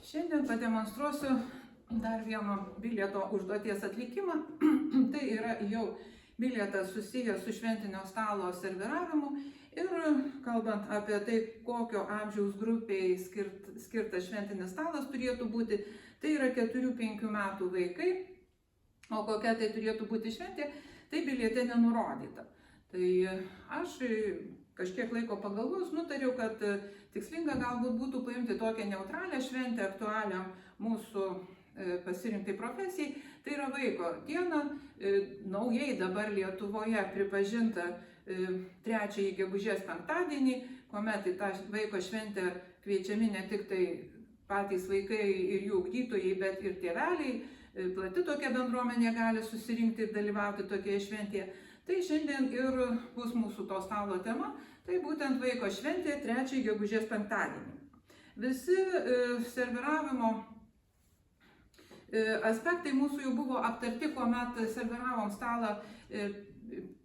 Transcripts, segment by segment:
Šiandien pademonstruosiu dar vieno bilieto užduoties atlikimą. Tai yra jau bilietas susijęs su šventinio stalo serviravimu ir kalbant apie tai, kokio amžiaus grupiai skirtas šventinis stalas turėtų būti, tai yra 4-5 metų vaikai, o kokia tai turėtų būti šventė, tai biliete nenurodyta. Tai aš kažkiek laiko pagalvojus nutariau, kad tikslinga galbūt būtų paimti tokią neutralią šventę, aktualią mūsų pasirinktai profesijai. Tai yra vaiko diena, naujai dabar Lietuvoje pripažinta 3 gegužės penktadienį, kuomet į tą vaiko šventę kviečiami ne tik tai patys vaikai ir jų ugdytojai, bet ir tėveliai. Plati tokia bendruomenė gali susirinkti ir dalyvauti tokioje šventėje. Tai šiandien ir bus mūsų to stalo tema, tai būtent vaiko šventė 3 gegužės penktadienį. Visi serviravimo aspektai mūsų jau buvo aptarti, kuomet serviravom stalą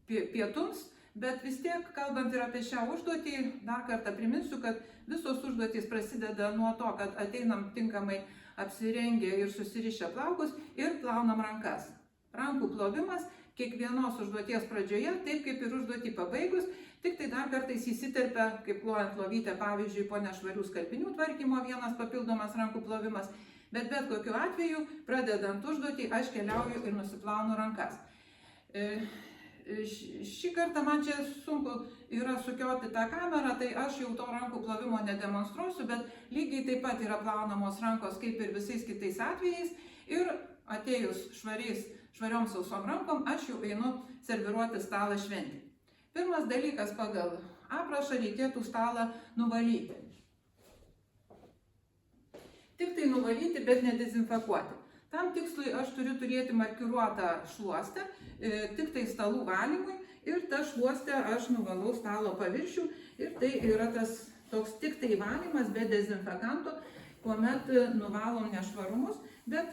pietums, bet vis tiek, kalbant ir apie šią užduotį, dar kartą priminsiu, kad visos užduotys prasideda nuo to, kad ateinam tinkamai apsirengę ir susirišę plaukus ir plaunam rankas. Rankų plovimas kiekvienos užduoties pradžioje, taip kaip ir užduotį pabaigus, tik tai dar kartais įsiterpia, kaip plojant lovytę, pavyzdžiui, po nešvarių skalbinių tvarkymo vienas papildomas rankų plovimas, bet kokiu atveju, pradedant užduotį, aš keliauju ir nusiplaunu rankas. Šį kartą man čia sunku yra sukioti tą kamerą, tai aš jau to rankų plovimo nedemonstruosiu, bet lygiai taip pat yra plaunamos rankos kaip ir visais kitais atvejais ir atėjus švariom sausom rankom, aš jau einu serviruoti stalą šventį. Pirmas dalykas, pagal aprašą reikėtų stalą nuvalyti. Tik tai nuvalyti, bet nedezinfekuoti. Tam tikslui aš turiu turėti markiruotą šluostę, tik tai stalų valymui, ir tą šluostę aš nuvalau stalo paviršių ir tai yra tas toks tik tai valymas be dezinfekanto, kuomet nuvalom nešvarumus, bet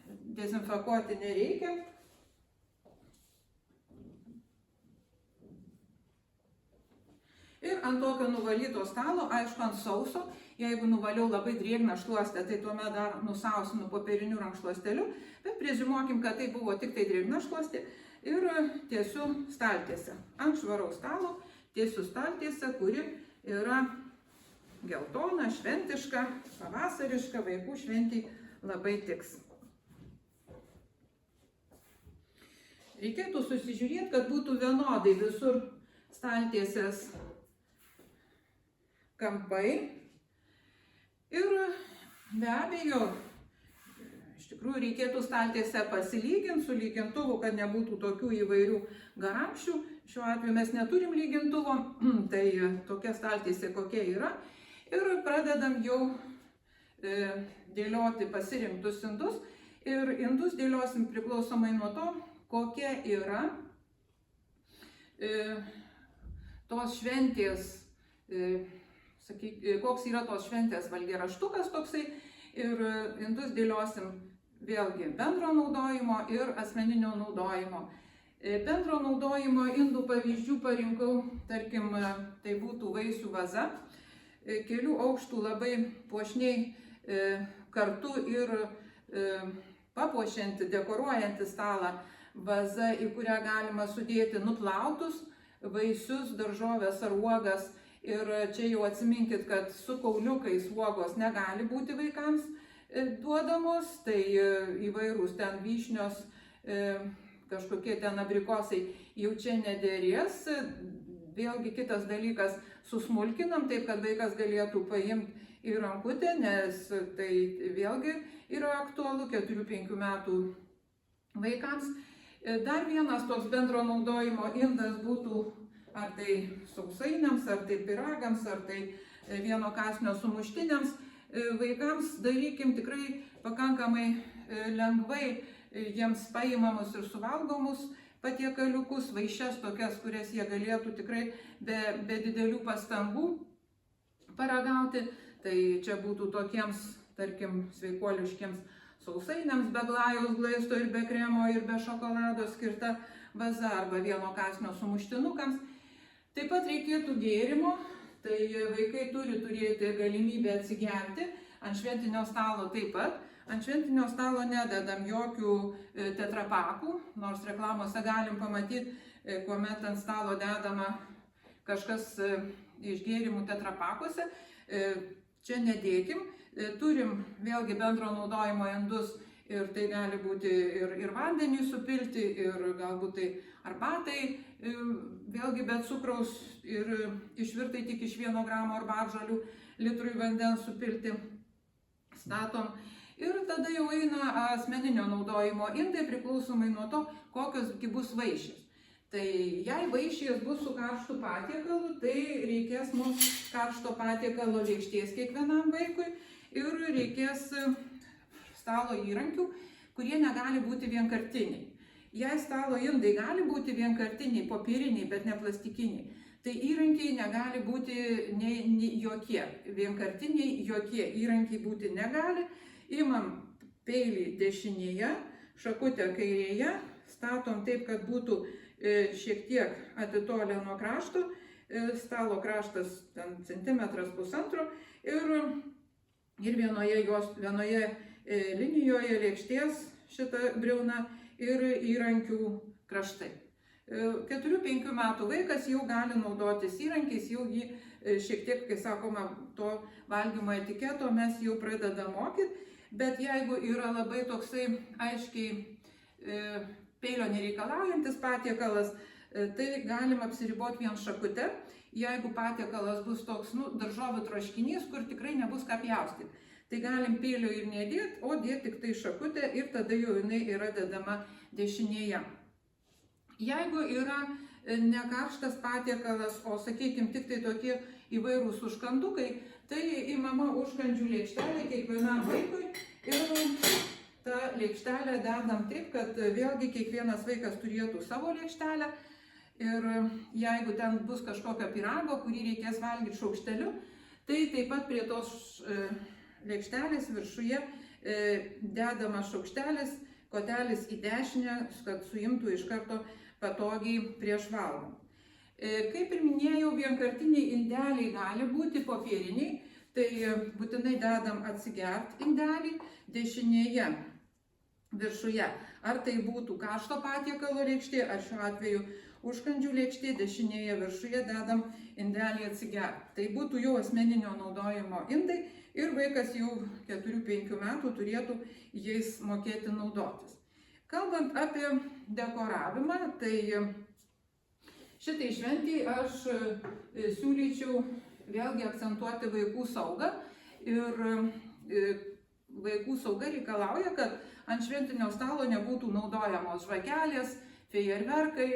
dezinfekuoti nereikia. Ir ant tokio nuvalyto stalo, aišku, ant sauso, jeigu nuvaliau labai drėgną šluostę, tai tuomet dar nusausinu popieriniu rankšluosteliu, bet prezimuokim, kad tai buvo tik tai drėgna šluostė ir tiesiu staltiesę. Ant švaraus stalo tiesiu staltiesę, kuri yra geltona, šventiška, pavasariška, vaikų šventei labai tiks. Reikėtų susižiūrėti, kad būtų vienodai visur staltiesės kampai. Ir be abejo, iš tikrųjų reikėtų staltiesę pasilyginti su lygintuvu, kad nebūtų tokių įvairių garamščių. Šiuo atveju mes neturim lygintuvo, tai tokia staltiesė kokia yra. Ir pradedam jau dėlioti pasirinktus indus. Ir indus dėliosim priklausomai nuo to, kokia yra tos šventės, koks yra tos šventės valgiaraštukas toksai, ir indus dėliosim vėlgi bendro naudojimo ir asmeninio naudojimo. Bendro naudojimo indų pavyzdžių parinkau, tarkim, tai būtų vaisių vaza, kelių aukštų labai puošniai kartu ir papuošianti, dekoruojanti stalą vaza, į kurią galima sudėti nuplautus vaisius, daržovės ar uogas. Ir čia jau atsiminkit, kad su kauliukais uogos negali būti vaikams duodamos, tai įvairūs ten vyšnios, kažkokie ten abrikosai jau čia nederės. Vėlgi kitas dalykas, susmulkinam taip, kad vaikas galėtų paimti į rankutę, nes tai vėlgi yra aktualu 4-5 metų vaikams. Dar vienas toks bendro naudojimo indas būtų ar tai sausainiams, ar tai pyragams, ar tai vieno kąsnio sumuštiniams. Vaikams darykim tikrai pakankamai lengvai jiems paimamus ir suvalgomus patiekaliukus, vaišes tokias, kurias jie galėtų tikrai be didelių pastangų paragauti. Tai čia būtų tokiems, tarkim, sveikuoliškiems sausainiams be glajaus glaisto ir be kremo ir be šokolado skirta vaza arba vieno kąsnio sumuštinukams. Taip pat reikėtų gėrimo, tai vaikai turi turėti galimybę atsigerti. ant šventinio stalo taip pat. Ant šventinio stalo nededam jokių tetrapakų, nors reklamose galim pamatyti, kuomet ant stalo dedama kažkas iš gėrimų tetrapakuose. Čia nedėkim. Turim vėlgi bendro naudojimo indus ir tai gali būti ir vandenį supilti, ir galbūt tai arbatai, vėlgi be cukraus ir išvirtai tik iš 1 gramo arbatžolių litrui vandens supilti. Statom. Ir tada jau eina asmeninio naudojimo indai priklausomai nuo to, kokios bus vaišės. Tai jei vaišės bus su karštu patiekalu, tai reikės mums karšto patiekalo lėkštės kiekvienam vaikui ir reikės stalo įrankių, kurie negali būti vienkartiniai. Jei stalo indai gali būti vienkartiniai, popieriniai, bet ne plastikiniai, tai įrankiai negali būti jokie. Vienkartiniai jokie įrankiai būti negali. Imam peilį dešinėje, šakutę kairėje, statom taip, kad būtų šiek tiek atitolę nuo krašto, stalo kraštas ten centimetras pusantro ir vienoje linijoje lėkštės šitą briauną ir įrankių kraštai. 4-5 metų vaikas jau gali naudotis įrankiais, jau jį šiek tiek, kai sakoma, to valgymo etiketo mes jau pradedam mokyti, bet jeigu yra labai toksai aiškiai peilio nereikalaujantis patiekalas, tai galim apsiriboti vien šakute, jeigu patiekalas bus toks, daržovių troškinys, kur tikrai nebus ką pjaustyti. Tai galim peilio ir nedėti, o dėti tik tai šakutę ir tada jau jinai yra dedama dešinėje. Jeigu yra ne karštas patiekalas, o sakykime tik tai tokie įvairūs užkandukai, tai įmama užkandžių lėkštelė kiekvienam vaikui ir tą lėkštelę dedam taip, kad vėlgi kiekvienas vaikas turėtų savo lėkštelę ir jeigu ten bus kažkokio pyrago, kurį reikės valgyti šaukšteliu, tai taip pat prie tos lėkštelės viršuje dedamas šaukštelis, kotelis į dešinę, kad suimtų iš karto patogiai prieš valgant. Kaip ir minėjau, vienkartiniai indeliai gali būti popieriniai, tai būtinai dedam atsigert indelį dešinėje viršuje. Ar tai būtų karšto patiekalo lėkštė, ar šiuo atveju užkandžių lėkštė, dešinėje viršuje dedam indelį atsigert. Tai būtų jau asmeninio naudojimo indai ir vaikas jau 4-5 metų turėtų jais mokėti naudotis. Kalbant apie dekoravimą, tai šitai šventei aš siūlyčiau vėlgi akcentuoti vaikų saugą ir vaikų sauga reikalauja, kad ant šventinio stalo nebūtų naudojamos žvakelės, fejerverkai,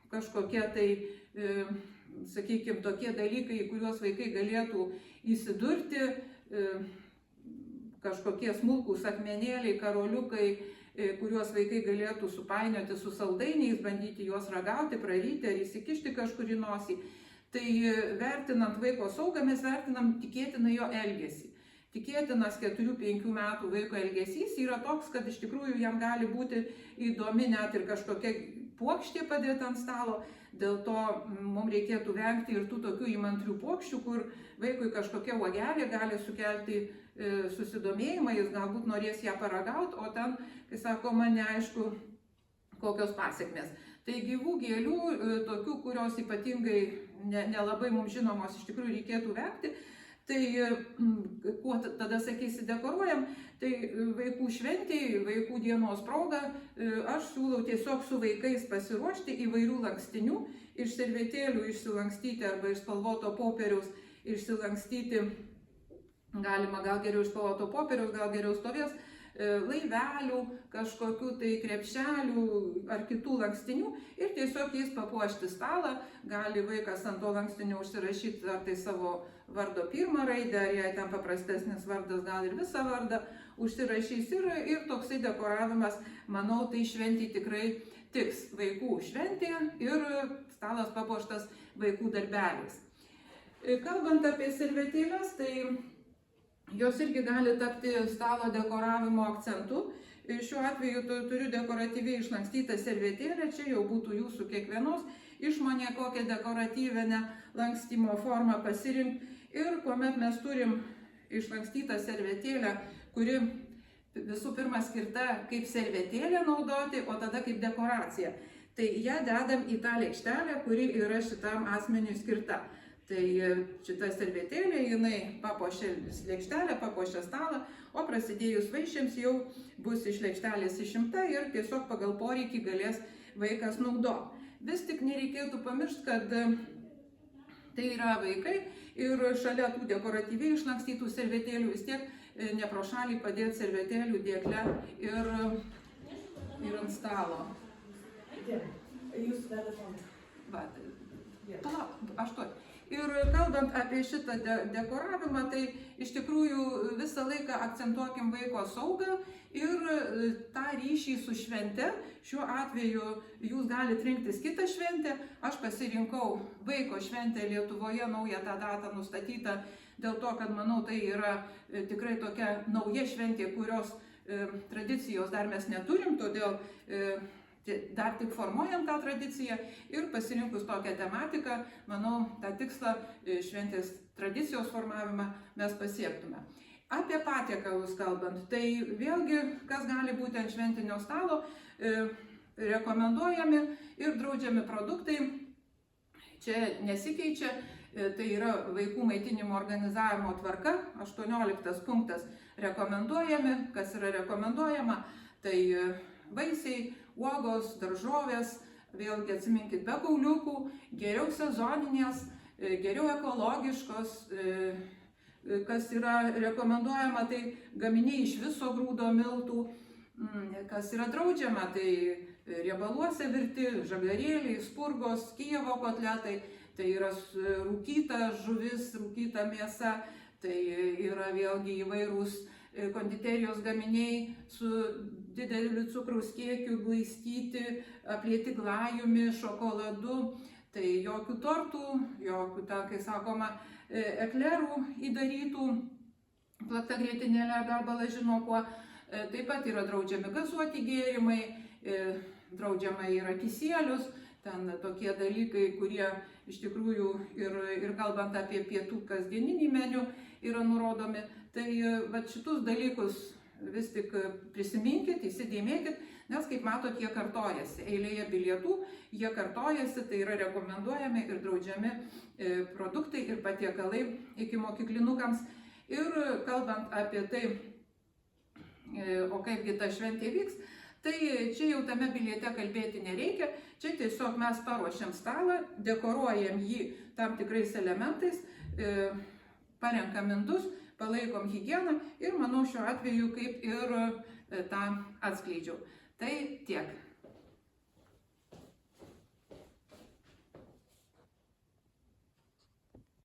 kažkokie tai, sakykime, tokie dalykai, į kuriuos vaikai galėtų įsidurti, kažkokie smulkūs akmenėliai, karoliukai, kuriuos vaikai galėtų supainioti su saldainiais, bandyti juos ragauti, praryti ar įsikišti kažkur į nosį. Tai vertinant vaiko saugą, mes vertinam tikėtiną jo elgesį. Tikėtinas 4-5 metų vaiko elgesys yra toks, kad iš tikrųjų jam gali būti įdomi net ir kažkokia puokštė padėta ant stalo. Dėl to mums reikėtų vengti ir tų tokių įmantrių puokščių, kur vaikui kažkokia uogelė gali sukelti susidomėjimą, jis galbūt norės ją paragauti, o ten, kai sakoma, neaišku, kokios pasekmės. Tai gyvų gėlių, tokių, kurios ypatingai nelabai mums žinomos, iš tikrųjų reikėtų vengti. Tai kuo tada, sakysi, dekoruojam, tai vaikų šventėj, vaikų dienos proga, aš siūlau tiesiog su vaikais pasiruošti įvairių lankstinių, iš servetėlių išsilankstyti arba iš spalvoto popieriaus išsilankstyti, galima gal geriau iš spalvoto popieriaus, gal geriau stovės, laivelių, kažkokių tai krepšelių ar kitų lankstinių ir tiesiog jais papuošti stalą. Gali vaikas ant to lankstinio užsirašyti ar tai savo vardo pirmą raidę, ar jei ten paprastesnis vardas, gal ir visą vardą užsirašys ir toksai dekoravimas, manau, tai šventė tikrai tiks. Vaikų šventė ir stalas papuoštas vaikų darbeliais. Kalbant apie servetėles, tai jos irgi gali tapti stalo dekoravimo akcentu. Šiuo atveju turiu dekoratyviai išlankstytą servetėlę, čia jau būtų jūsų kiekvienos išmonė, kokią dekoratyvinę lankstymo formą pasirinkti. Ir kuomet mes turim išlankstytą servetėlę, kuri visų pirma skirta kaip servetėlė naudoti, o tada kaip dekoracija. Tai ją dedam į tą lėkštelę, kuri yra šitam asmeniui skirta. Tai šita servetėlė, jinai papuošia lėkštelę, papuošia stalą, o prasidėjus vaišėms jau bus iš lėkštelės išimta ir tiesiog pagal poreikį galės vaikas naudoti. Vis tik nereikėtų pamiršti, kad tai yra vaikai ir šalia tų dekoratyviai išlankstytų servetėlių vis tiek ne pro šalį padėti servetėlių dėklę ir ant stalo. Aš to. Ir kalbant apie šitą dekoravimą, tai iš tikrųjų visą laiką akcentuokim vaiko saugą ir tą ryšį su švente. Šiuo atveju jūs galite rinktis kitą šventę. Aš pasirinkau vaiko šventę Lietuvoje, naują tą datą nustatytą, dėl to, kad manau, tai yra tikrai tokia nauja šventė, kurios tradicijos dar mes neturim, todėl dar tik formuojam tą tradiciją ir pasirinkus tokią tematiką, manau, tą tikslą šventės tradicijos formavimą mes pasiektume. Apie patiekalus kalbant, tai vėlgi, kas gali būti ant šventinio stalo, rekomenduojami ir draudžiami produktai, čia nesikeičia, tai yra vaikų maitinimo organizavimo tvarka, 18 punktas rekomenduojami, kas yra rekomenduojama, tai vaisiai, uogos, daržovės, vėlgi atsiminkit, be kauliukų, geriau sezoninės, geriau ekologiškos, kas yra rekomenduojama, tai gaminiai iš viso grūdo miltų, kas yra draudžiama, tai riebaluose virti, žagarėliai, spurgos, Kijevo kotletai, tai yra rūkyta žuvis, rūkyta mėsa, tai yra vėlgi įvairūs konditerijos gaminiai su dideliu cukraus kiekiu, glaistyti, aplieti glajumi, šokoladu, tai jokių tortų, jokių, kai sakoma, eklerų įdarytų, plakta grietinėlė arba balažino kuo. Taip pat yra draudžiami gazuoti gėrimai, draudžiama yra kisielius, ten tokie dalykai, kurie iš tikrųjų ir kalbant apie pietų kasdieninį meniu yra nurodomi. Tai šitus dalykus vis tik prisiminkit, įsidėmėkit, nes kaip matot, jie kartojasi. Eilėje bilietų jie kartojasi, tai yra rekomenduojami ir draudžiami produktai ir patiekalai iki mokyklinukams. Ir kalbant apie tai, o kaipgi ta šventė vyks, tai čia jau tame biliete kalbėti nereikia, čia tiesiog mes paruošiam stalą, dekoruojam jį tam tikrais elementais, parenkam indus, palaikom higieną ir manau šiuo atveju kaip ir tą atskleidžiau. Tai tiek.